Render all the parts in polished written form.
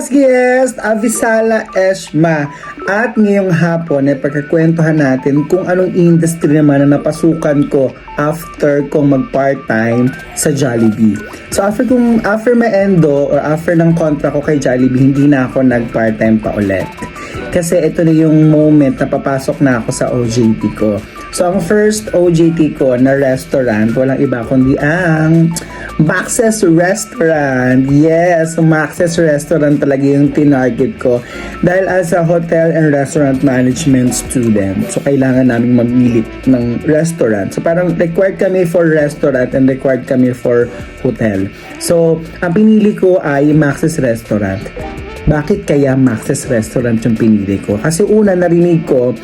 Guest, Avisala Eshma. At ngayong hapon ay pagkakwentuhan natin kung anong industry naman na napasukan ko after kong mag-part-time sa Jollibee. So after my endo or after ng contract ko kay Jollibee, hindi na ako nag-part-time pa ulit. Kasi ito na yung moment na papasok na ako sa OJT ko. So ang first OJT ko na restaurant, walang iba kundi ang Max's Restaurant. Yes, Max's Restaurant talaga yung tinarget ko. Dahil as a hotel and restaurant management student, so kailangan naming mamili ng restaurant. So parang required kami for restaurant and required kami for hotel. So ang pinili ko ay Max's Restaurant. Bakit kaya Max's Restaurant yung pinili ko? Kasi una narinig ko,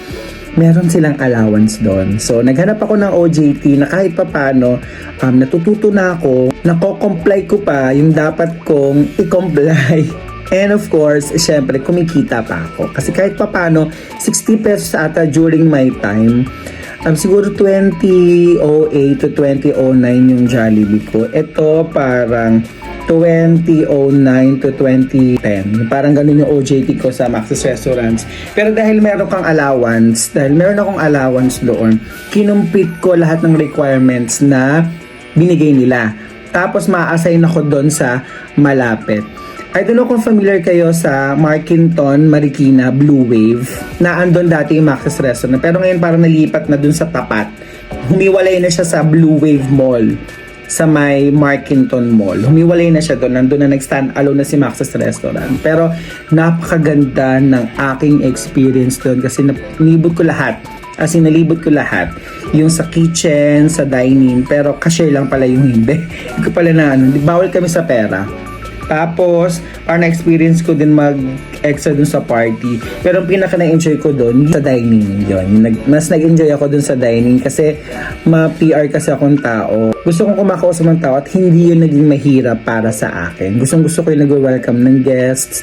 meron silang allowance doon. So, naghanap ako ng OJT na kahit papano, natututo na ako, nako-comply ko pa yung dapat kong i-comply. And of course, syempre, kumikita pa ako. Kasi kahit papano, 60 pesos ata during my time, siguro 2008 to 2009 yung Jollibee ko. Ito parang 2009 to 2010. Parang ganun yung OJT ko sa Max's Restaurants. Pero dahil meron akong allowance doon, kinumpit ko lahat ng requirements na binigay nila. Tapos ma-assign ako doon sa malapit. I don't know kung familiar kayo sa Markinton, Marikina, Blue Wave, na andun dati yung Max's Restaurant. Pero ngayon parang nalipat na dun sa tapat. Humiwalay na siya sa Blue Wave Mall, sa may Markinton Mall. Humiwalay na siya doon. Nandun na nag-stand alone na si Max's Restaurant. Pero napakaganda ng aking experience doon kasi nalibot ko lahat. As in, nalibot ko lahat. Yung sa kitchen, sa dining. Pero cashier lang pala yung hindi. Hindi ko pala na bawal kami sa pera. Tapos, parang na-experience ko din mag-extra dun sa party. Pero ang pinaka na-enjoy ko dun, sa dining yun. Mas nag-enjoy ako dun sa dining kasi ma-PR kasi akong tao. Gusto kong kumakausap ng tao at hindi yun naging mahirap para sa akin. Gusto ko yung nag-welcome ng guests.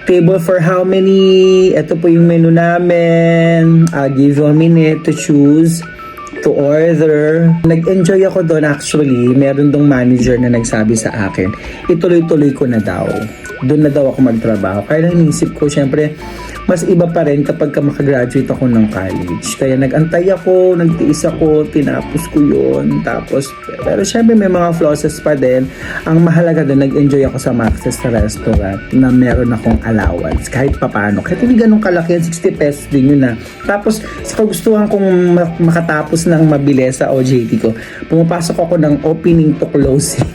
Table for how many? Ito po yung menu namin. I'll give you a minute to choose, to order. Nag-enjoy ako doon actually. Meron dong manager na nagsabi sa akin, ituloy-tuloy ko na daw. Doon na daw ako magtrabaho. Kaya lang inisip ko, syempre, mas iba pa rin kapag makagraduate ako ng college. Kaya nag-antay ako, nagtiis ako, tinapos ko yun. Tapos, pero syempre may mga flosses pa din. Ang mahalaga doon, nag-enjoy ako sa Max's Restaurant na meron akong allowance. Kahit papano. Kahit hindi ganun kalaki, 60 pesos din yun na. Tapos, sa kagustuhan kong makatapos ng mabilis sa OJT ko, pumapasok ako ng opening to closing.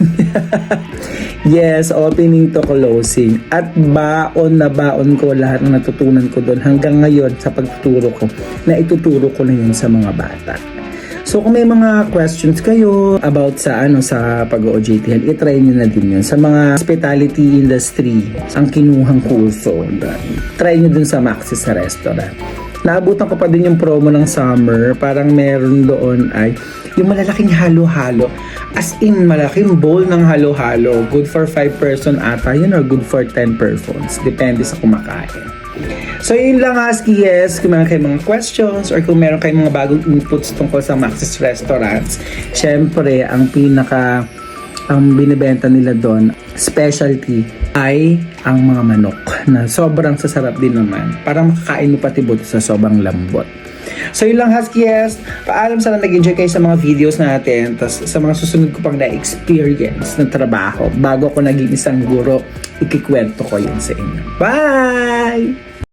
Yes, opening to closing. At baon na baon ko lahat ng natutunan ko doon hanggang ngayon sa pagtuturo ko na ituturo ko na yun sa mga bata. So kung may mga questions kayo about sa pag-OJT, i-try nyo na din yun. Sa mga hospitality industry, ang kinuhang kurso, try nyo dun sa Max's Restaurant. Naabutan ko pa din yung promo ng summer. Parang meron doon ay yung malalaking halo-halo. As in, malaking bowl ng halo-halo. Good for 5 person ata yun or good for 10 persons. Depende sa kumakain. So yun lang, Guest. Kung meron kayong mga questions or kung meron kayong mga bagong inputs tungkol sa Max's Restaurants, syempre, ang binibenta nila doon, specialty, ay ang mga manok na sobrang sasarap din naman. Parang makakain mo pati buto sa sobrang lambot. So yun lang, Guest. Paalam, sana nag-enjoy kayo sa mga videos natin. Tapos sa mga susunod ko pang na-experience ng trabaho bago ako naging isang guro, ikikwento ko yun sa inyo. Bye!